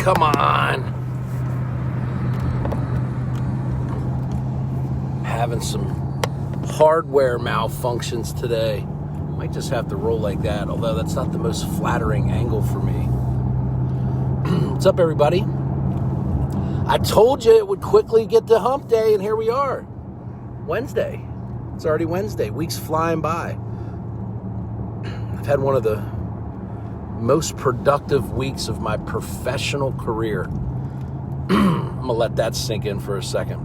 come on. Having some hardware malfunctions today. Might just have to roll like that, although that's not the most flattering angle for me. What's up, everybody? I told you it would quickly get to hump day, and here we are. Wednesday. It's already Wednesday. Week's flying by. I've had one of the most productive weeks of my professional career. I'm going to let that sink in for a second.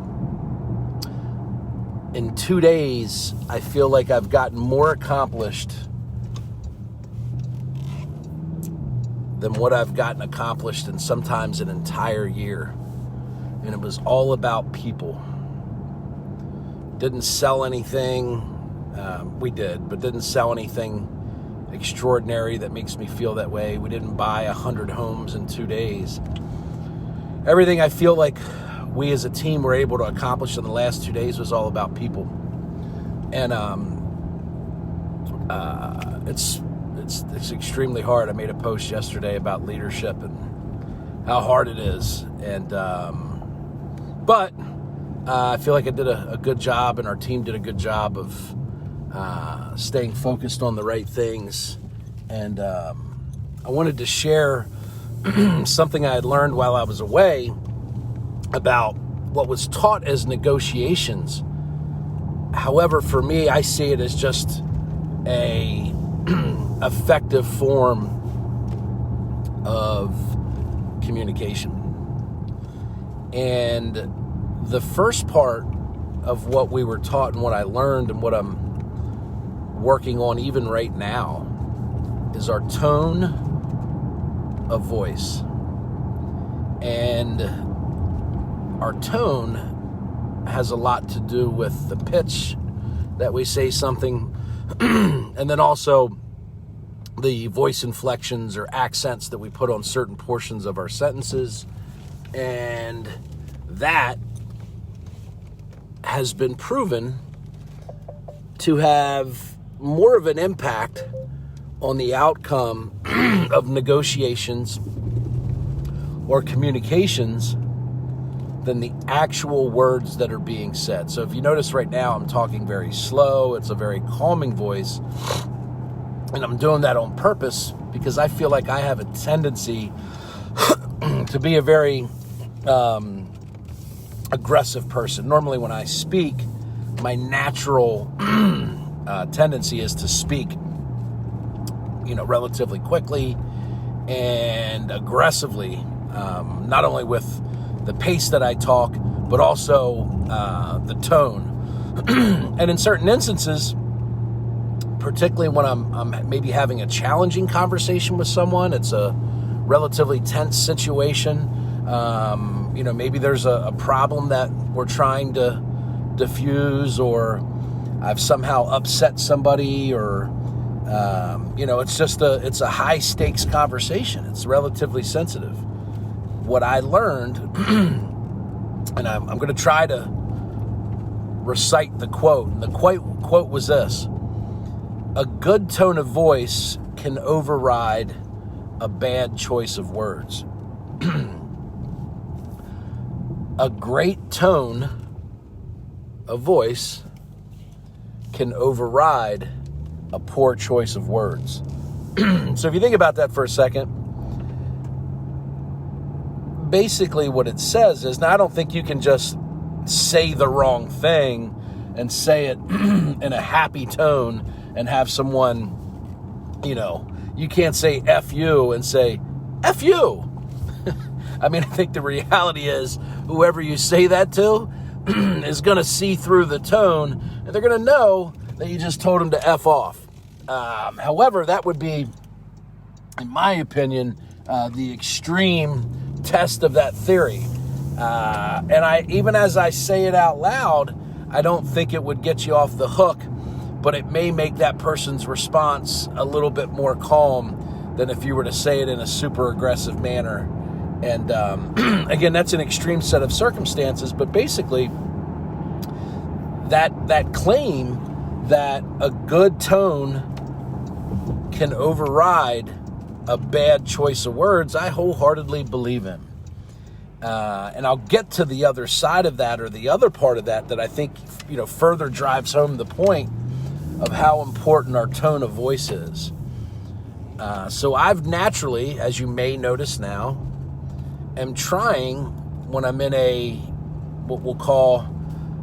In 2 days, I feel like I've gotten more accomplished than what I've gotten accomplished in sometimes an entire year. And it was all about people. Didn't sell anything. We did, but didn't sell anything extraordinary that makes me feel that way. We didn't buy 100 homes in 2 days. Everything I feel like we as a team were able to accomplish in the last 2 days was all about people. And it's extremely hard. I made a post yesterday about leadership and how hard it is. And but I feel like I did a good job, and our team did a good job of staying focused on the right things. And I wanted to share something I had learned while I was away about what was taught as negotiations. However, for me, I see it as just a effective form of communication. And the first part of what we were taught and what I learned and what I'm working on even right now is our tone of voice. And our tone has a lot to do with the pitch that we say something, and then also the voice inflections or accents that we put on certain portions of our sentences. And that has been proven to have more of an impact on the outcome of negotiations or communications than the actual words that are being said. So if you notice right now, I'm talking very slow. It's a very calming voice. And I'm doing that on purpose because I feel like I have a tendency to be a very aggressive person. Normally when I speak, my natural tendency is to speak, relatively quickly and aggressively, not only with the pace that I talk, but also the tone. And in certain instances, particularly when I'm maybe having a challenging conversation with someone, it's a relatively tense situation. Maybe there's a problem that we're trying to diffuse, or I've somehow upset somebody, or it's a high stakes conversation. It's relatively sensitive. What I learned, and I'm going to try to recite the quote. And the quote was this: "A good tone of voice can override a bad choice of words." A great tone of voice can override a poor choice of words. So if you think about that for a second, basically what it says is, now I don't think you can just say the wrong thing and say it in a happy tone and have someone, you can't say F you and say F you. I mean, I think the reality is whoever you say that to is going to see through the tone, and they're going to know that you just told them to F off. However, that would be, in my opinion, the extreme test of that theory. And even as I say it out loud, I don't think it would get you off the hook, but it may make that person's response a little bit more calm than if you were to say it in a super aggressive manner. And again, that's an extreme set of circumstances, but basically that claim that a good tone can override a bad choice of words, I wholeheartedly believe in. And I'll get to the other side of that, or the other part of that I think, further drives home the point of how important our tone of voice is. So I've naturally, as you may notice now, am trying when I'm in a, what we'll call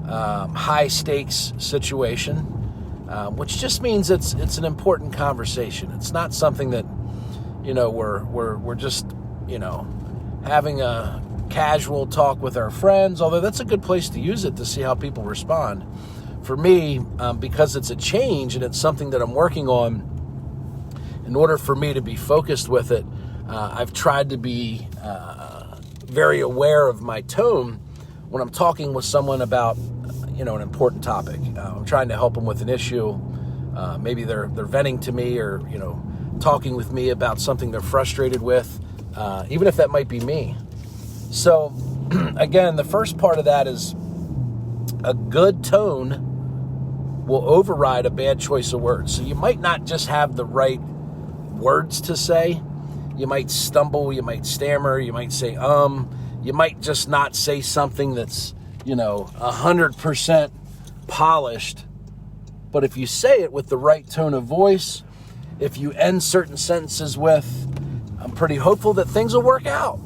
high stakes situation, which just means it's an important conversation. It's not something that, we're just, having a casual talk with our friends, although that's a good place to use it to see how people respond. For me, because it's a change and it's something that I'm working on, in order for me to be focused with it, I've tried to be very aware of my tone when I'm talking with someone about, an important topic. I'm trying to help them with an issue. Maybe they're venting to me, or, talking with me about something they're frustrated with, even if that might be me. So, again, the first part of that is a good tone will override a bad choice of words. So you might not just have the right words to say. You might stumble, you might stammer, you might say, you might just not say something that's, 100% polished. But if you say it with the right tone of voice, if you end certain sentences with, I'm pretty hopeful that things will work out.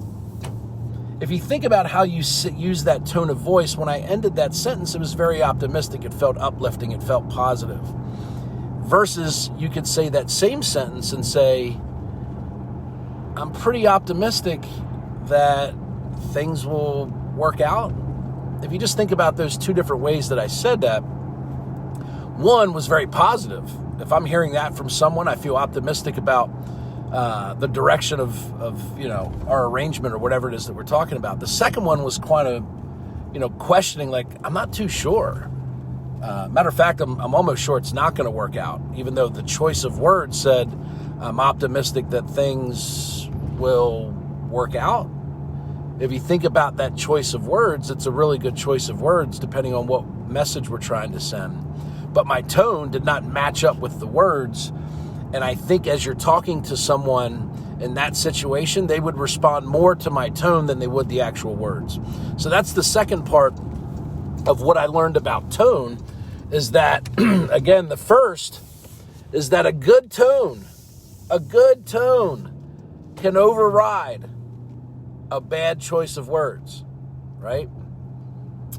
If you think about how you use that tone of voice, when I ended that sentence, it was very optimistic. It felt uplifting. It felt positive. Versus you could say that same sentence and say, I'm pretty optimistic that things will work out. If you just think about those two different ways that I said that, one was very positive. If I'm hearing that from someone, I feel optimistic about the direction of our arrangement or whatever it is that we're talking about. The second one was quite a, questioning, like, I'm not too sure. Matter of fact, I'm almost sure it's not going to work out, even though the choice of words said, I'm optimistic that things will work out. If you think about that choice of words, it's a really good choice of words depending on what message we're trying to send. But my tone did not match up with the words. And I think as you're talking to someone in that situation, they would respond more to my tone than they would the actual words. So that's the second part of what I learned about tone, is that, again, the first is that a good tone can override a bad choice of words, right?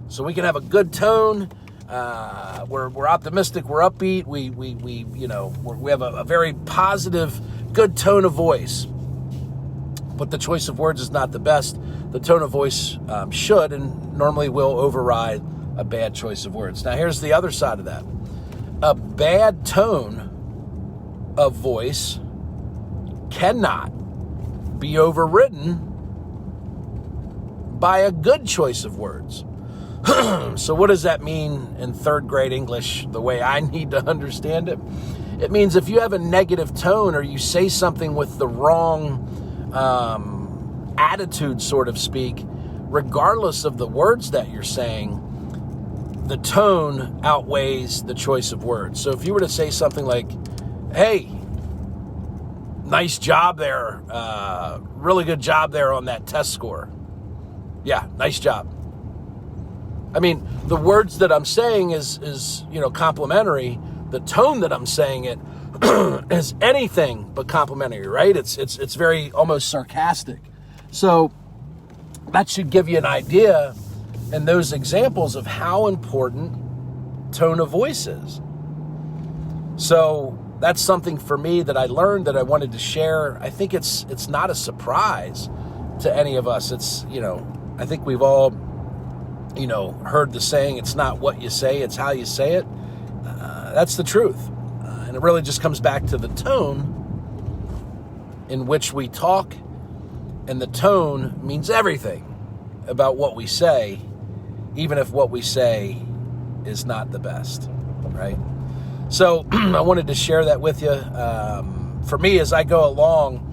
So we can have a good tone. We're optimistic. We're upbeat. We have a very positive, good tone of voice. But the choice of words is not the best. The tone of voice should and normally will override a bad choice of words. Now, here's the other side of that. A bad tone of voice cannot be overridden by a good choice of words. So what does that mean in third grade English, the way I need to understand it? It means if you have a negative tone, or you say something with the wrong attitude, so to speak, regardless of the words that you're saying, the tone outweighs the choice of words. So if you were to say something like, hey, nice job there, really good job there on that test score. Yeah, nice job. I mean, the words that I'm saying is complimentary. The tone that I'm saying it is anything but complimentary, right? It's very almost sarcastic. So that should give you an idea in those examples of how important tone of voice is. So that's something for me that I learned that I wanted to share. I think it's not a surprise to any of us. It's, I think we've all, heard the saying, it's not what you say, it's how you say it. That's the truth. And it really just comes back to the tone in which we talk. And the tone means everything about what we say, even if what we say is not the best, right? So I wanted to share that with you. For me, as I go along,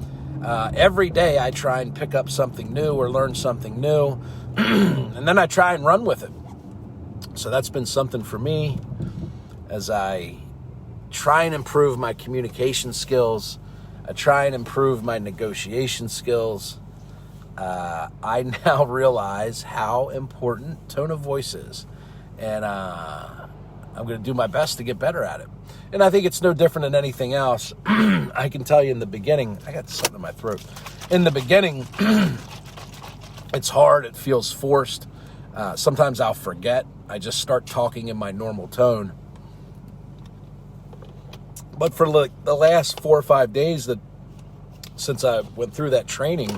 every day I try and pick up something new or learn something new, and then I try and run with it. So that's been something for me as I try and improve my communication skills. I try and improve my negotiation skills. I now realize how important tone of voice is. And I'm going to do my best to get better at it. And I think it's no different than anything else. I can tell you in the beginning, I got something in my throat. In the beginning, it's hard. It feels forced. Sometimes I'll forget. I just start talking in my normal tone. But for the last 4 or 5 days since I went through that training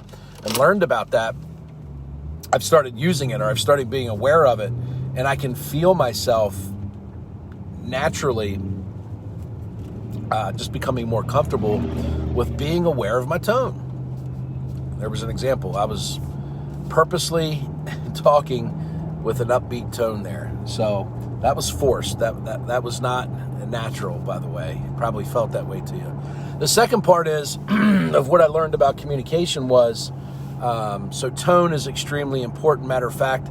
and learned about that, I've started using it, or I've started being aware of it, and I can feel myself naturally just becoming more comfortable with being aware of my tone. There was an example. I was purposely talking with an upbeat tone there. So that was forced. That was not natural, by the way. It probably felt that way to you. The second part is of what I learned about communication was, so tone is extremely important. Matter of fact,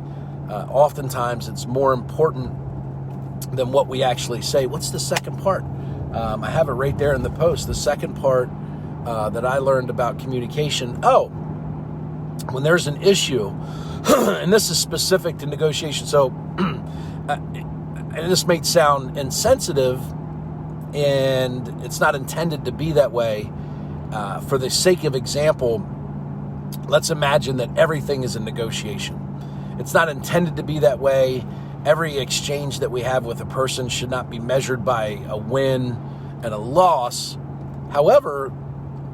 oftentimes it's more important than what we actually say. What's the second part? I have it right there in the post. The second part that I learned about communication. When there's an issue, and this is specific to negotiation. So, and this may sound insensitive, and it's not intended to be that way. For the sake of example, let's imagine that everything is a negotiation. It's not intended to be that way. Every exchange that we have with a person should not be measured by a win and a loss. However,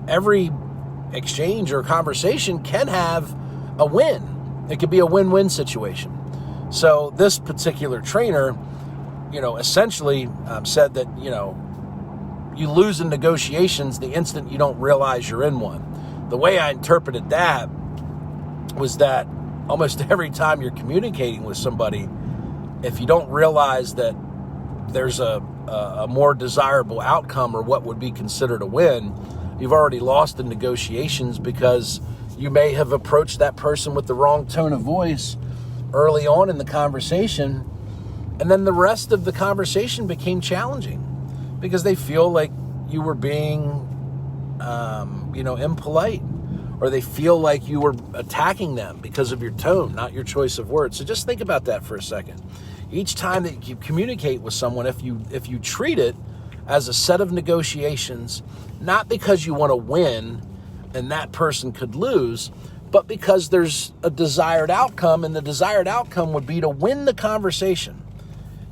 every exchange or conversation can have a win. It could be a win-win situation. So this particular trainer, essentially said that, you lose in negotiations the instant you don't realize you're in one. The way I interpreted that was that almost every time you're communicating with somebody, if you don't realize that there's a more desirable outcome or what would be considered a win, you've already lost in negotiations because you may have approached that person with the wrong tone of voice early on in the conversation, and then the rest of the conversation became challenging because they feel like you were being, impolite, or they feel like you were attacking them because of your tone, not your choice of words. So just think about that for a second. Each time that you communicate with someone, if you treat it as a set of negotiations, not because you want to win and that person could lose, but because there's a desired outcome, and the desired outcome would be to win the conversation.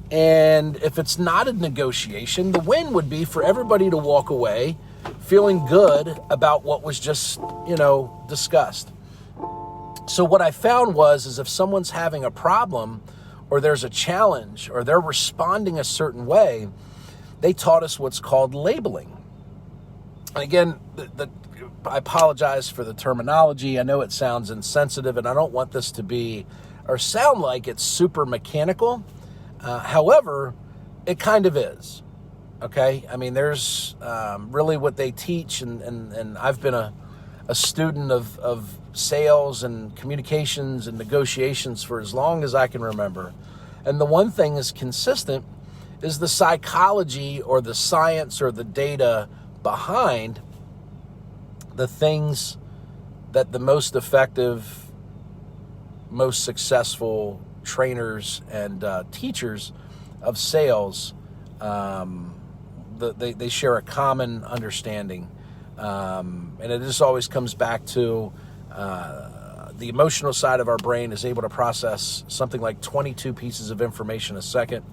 And if it's not a negotiation, the win would be for everybody to walk away feeling good about what was just, discussed. So what I found is if someone's having a problem, or there's a challenge, or they're responding a certain way, they taught us what's called labeling. And again, I apologize for the terminology. I know it sounds insensitive, and I don't want this to be or sound like it's super mechanical. However, it kind of is. Okay? I mean, there's really what they teach, and I've been a student of sales and communications and negotiations for as long as I can remember. And the one thing is consistent is the psychology or the science or the data behind the things that the most effective, most successful trainers and teachers of sales, they share a common understanding. And it just always comes back to the emotional side of our brain is able to process something like 22 pieces of information a second.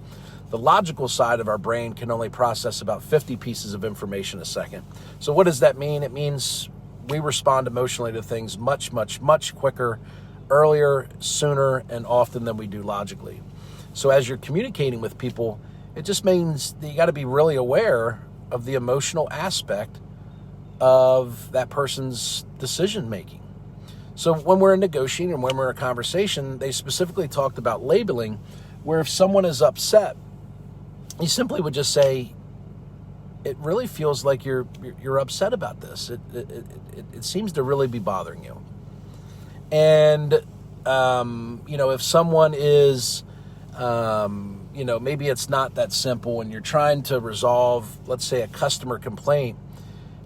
The logical side of our brain can only process about 50 pieces of information a second. So what does that mean? It means we respond emotionally to things much, much, much quicker, earlier, sooner, and often than we do logically. So as you're communicating with people, it just means that you got to be really aware of the emotional aspect of that person's decision making. So when we're negotiating and when we're in a conversation, they specifically talked about labeling, where if someone is upset, you simply would just say, it really feels like you're upset about this. It seems to really be bothering you. And, if someone is, maybe it's not that simple and you're trying to resolve, let's say, a customer complaint,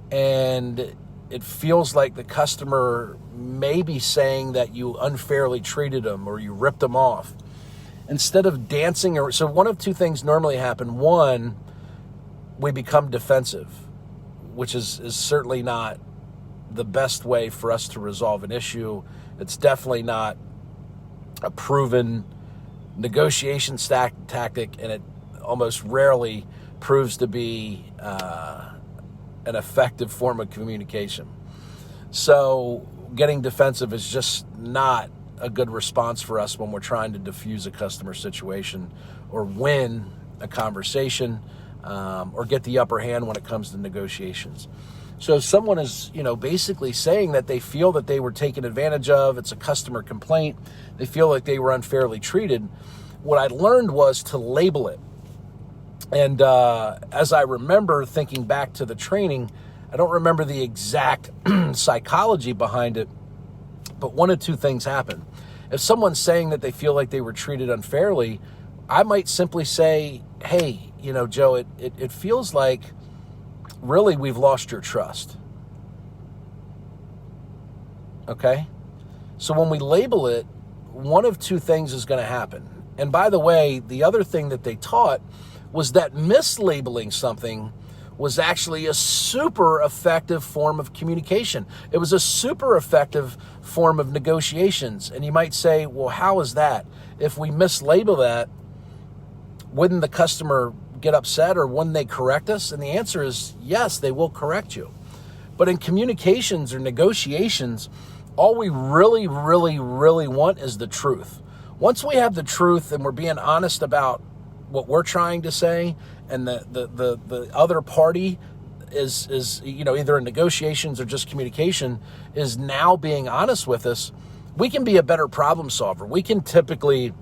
and it feels like the customer may be saying that you unfairly treated them or you ripped them off. Instead of dancing, so one of two things normally happen. One, we become defensive, which is certainly not the best way for us to resolve an issue. It's definitely not a proven negotiation tactic, and it almost rarely proves to be an effective form of communication. So getting defensive is just not a good response for us when we're trying to diffuse a customer situation or win a conversation or get the upper hand when it comes to negotiations. So if someone is, basically saying that they feel that they were taken advantage of, it's a customer complaint, they feel like they were unfairly treated, what I learned was to label it. And as I remember thinking back to the training, I don't remember the exact psychology behind it, but one of two things happen. If someone's saying that they feel like they were treated unfairly, I might simply say, hey, Joe, it feels like really we've lost your trust. Okay? So when we label it, one of two things is going to happen. And by the way, the other thing that they taught was that mislabeling something was actually a super effective form of communication. It was a super effective form of negotiations. And you might say, well, how is that? If we mislabel that, wouldn't the customer get upset or wouldn't they correct us? And the answer is yes, they will correct you. But in communications or negotiations, all we really, really, really want is the truth. Once we have the truth and we're being honest about what we're trying to say, and the other party is either in negotiations or just communication is now being honest with us, we can be a better problem solver. We can typically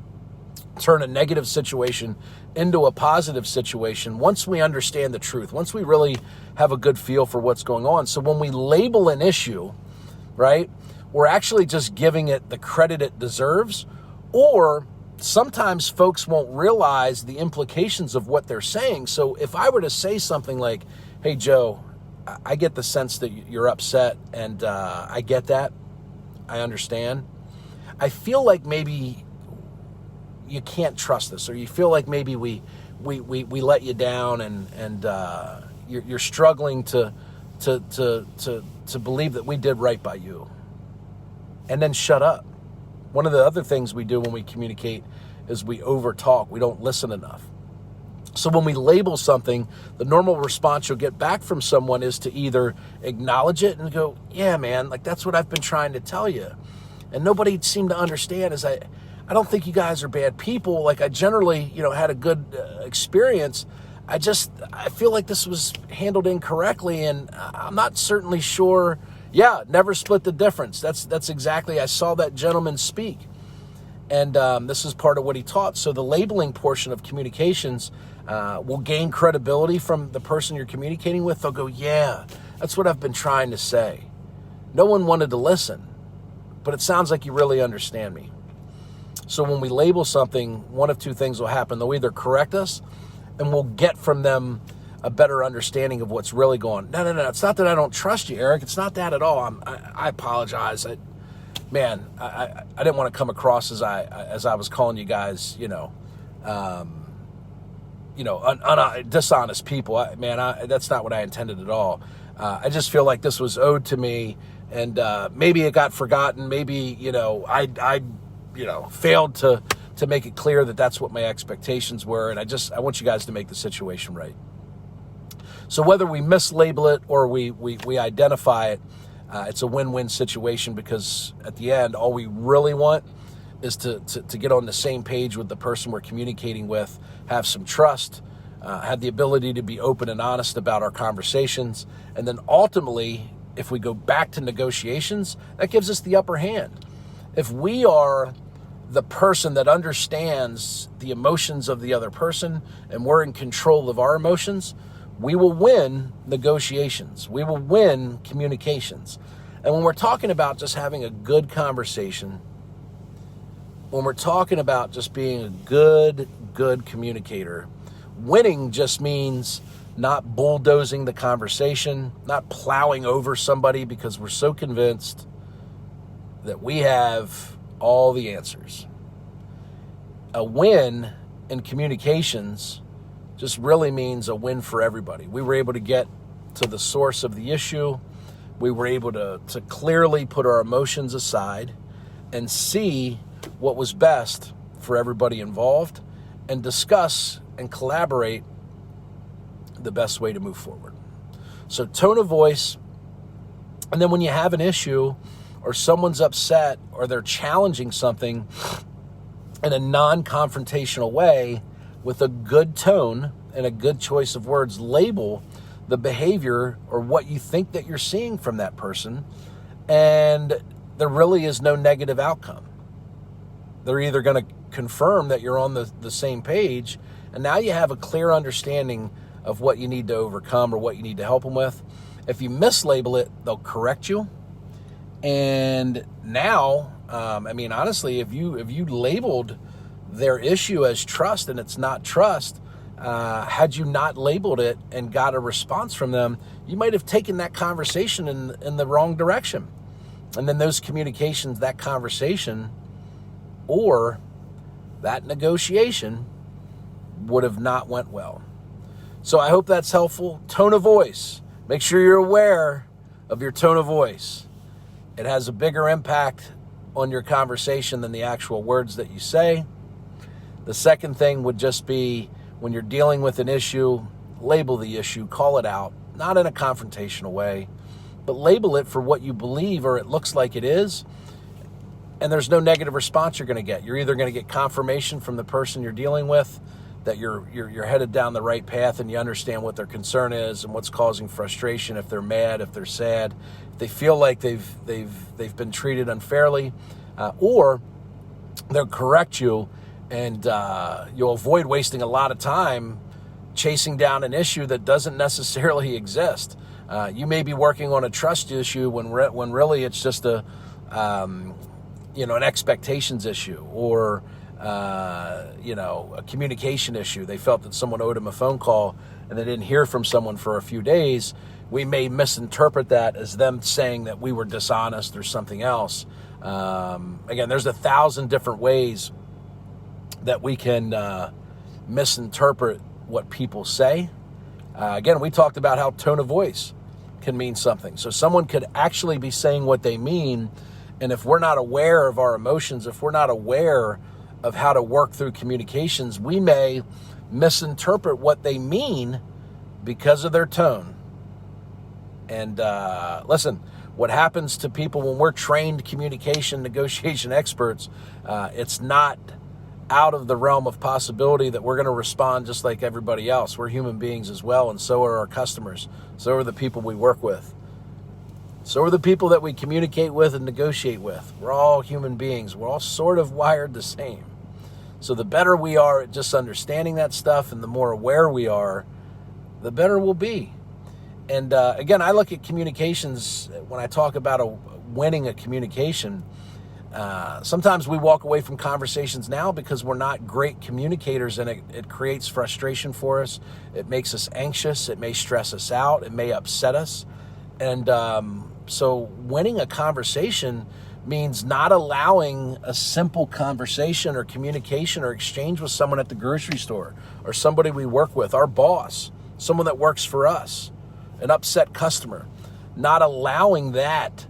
turn a negative situation into a positive situation once we understand the truth, once we really have a good feel for what's going on. So when we label an issue, right, we're actually just giving it the credit it deserves, or sometimes folks won't realize the implications of what they're saying. So if I were to say something like, hey, Joe, I get the sense that you're upset, and I get that. I understand. I feel like maybe you can't trust us, or you feel like maybe we let you down, and you're struggling to believe that we did right by you. And then shut up. One of the other things we do when we communicate is we overtalk. We don't listen enough. So when we label something, the normal response you'll get back from someone is to either acknowledge it and go, yeah, man, like that's what I've been trying to tell you. And nobody seemed to understand is I don't think you guys are bad people. Like I generally, had a good experience. I feel like this was handled incorrectly, and I'm not certainly sure. Yeah, never split the difference. That's exactly, I saw that gentleman speak. And this is part of what he taught. So the labeling portion of communications will gain credibility from the person you're communicating with. They'll go, yeah, that's what I've been trying to say. No one wanted to listen, but it sounds like you really understand me. So when we label something, one of two things will happen. They'll either correct us, and we'll get from them a better understanding of what's really going on. No. It's not that I don't trust you, Eric. It's not that at all. I apologize. I didn't want to come across as I was calling you guys, dishonest people. That's not what I intended at all. I just feel like this was owed to me, and maybe it got forgotten. Maybe I failed to make it clear that that's what my expectations were, and I want you guys to make the situation right. So whether we mislabel it or we identify it, it's a win-win situation, because at the end, all we really want is to get on the same page with the person we're communicating with, have some trust, have the ability to be open and honest about our conversations. And then ultimately, if we go back to negotiations, that gives us the upper hand. If we are the person that understands the emotions of the other person and we're in control of our emotions, we will win negotiations. We will win communications. And when we're talking about just having a good conversation, when we're talking about just being a good communicator, winning just means not bulldozing the conversation, not plowing over somebody because we're so convinced that we have all the answers. A win in communications just really means a win for everybody. We were able to get to the source of the issue. We were able to clearly put our emotions aside and see what was best for everybody involved and discuss and collaborate the best way to move forward. So tone of voice, and then when you have an issue or someone's upset or they're challenging something in a non-confrontational way with a good tone and a good choice of words, label the behavior or what you think that you're seeing from that person, and there really is no negative outcome. They're either going to confirm that you're on the same page, and now you have a clear understanding of what you need to overcome or what you need to help them with. If you mislabel it, they'll correct you. And now, honestly, if you labeled their issue as trust and it's not trust, had you not labeled it and got a response from them, you might have taken that conversation in the wrong direction. And then those communications, that conversation, or that negotiation would have not went well. So I hope that's helpful. Tone of voice. Make sure you're aware of your tone of voice. It has a bigger impact on your conversation than the actual words that you say. The second thing would just be when you're dealing with an issue, label the issue, call it out, not in a confrontational way, but label it for what you believe or it looks like it is. And there's no negative response you're going to get. You're either going to get confirmation from the person you're dealing with that you're headed down the right path and you understand what their concern is and what's causing frustration, if they're mad, if they're sad, if they feel like they've been treated unfairly, or they'll correct you and you'll avoid wasting a lot of time chasing down an issue that doesn't necessarily exist. You may be working on a trust issue when really it's just an expectations issue or a communication issue. They felt that someone owed them a phone call and they didn't hear from someone for a few days. We may misinterpret that as them saying that we were dishonest or something else. Again, there's 1,000 different ways that we can misinterpret what people say. Again, we talked about how tone of voice can mean something. So someone could actually be saying what they mean, and if we're not aware of our emotions, if we're not aware of how to work through communications, we may misinterpret what they mean because of their tone. And listen, what happens to people when we're trained communication, negotiation experts, it's not out of the realm of possibility that we're going to respond just like everybody else. We're human beings as well, and so are our customers. So are the people we work with. So are the people that we communicate with and negotiate with. We're all human beings. We're all sort of wired the same. So the better we are at just understanding that stuff and the more aware we are, the better we'll be. And again, I look at communications when I talk about winning a communication. Sometimes we walk away from conversations now because we're not great communicators, and it creates frustration for us. It makes us anxious. It may stress us out. It may upset us. And so winning a conversation means not allowing a simple conversation or communication or exchange with someone at the grocery store or somebody we work with, our boss, someone that works for us, an upset customer, not allowing that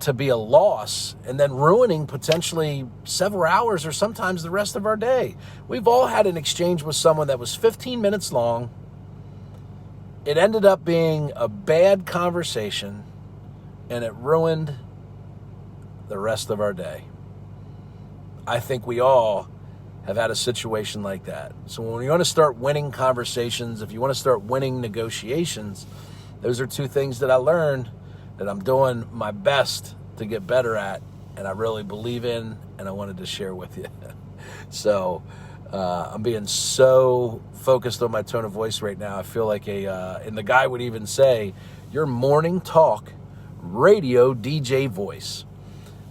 to be a loss and then ruining potentially several hours or sometimes the rest of our day. We've all had an exchange with someone that was 15 minutes long. It ended up being a bad conversation and it ruined the rest of our day. I think we all have had a situation like that. So when you want to start winning conversations, if you want to start winning negotiations, those are two things that I learned that I'm doing my best to get better at, and I really believe in, and I wanted to share with you. So I'm being so focused on my tone of voice right now. I feel like and the guy would even say, your morning talk radio DJ voice.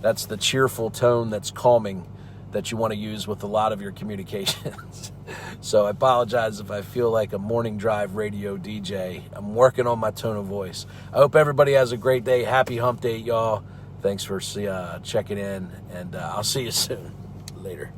That's the cheerful tone that's calming that you want to use with a lot of your communications. So I apologize if I feel like a morning drive radio DJ. I'm working on my tone of voice. I hope everybody has a great day. Happy hump day, y'all. Thanks for checking in, and I'll see you soon. Later.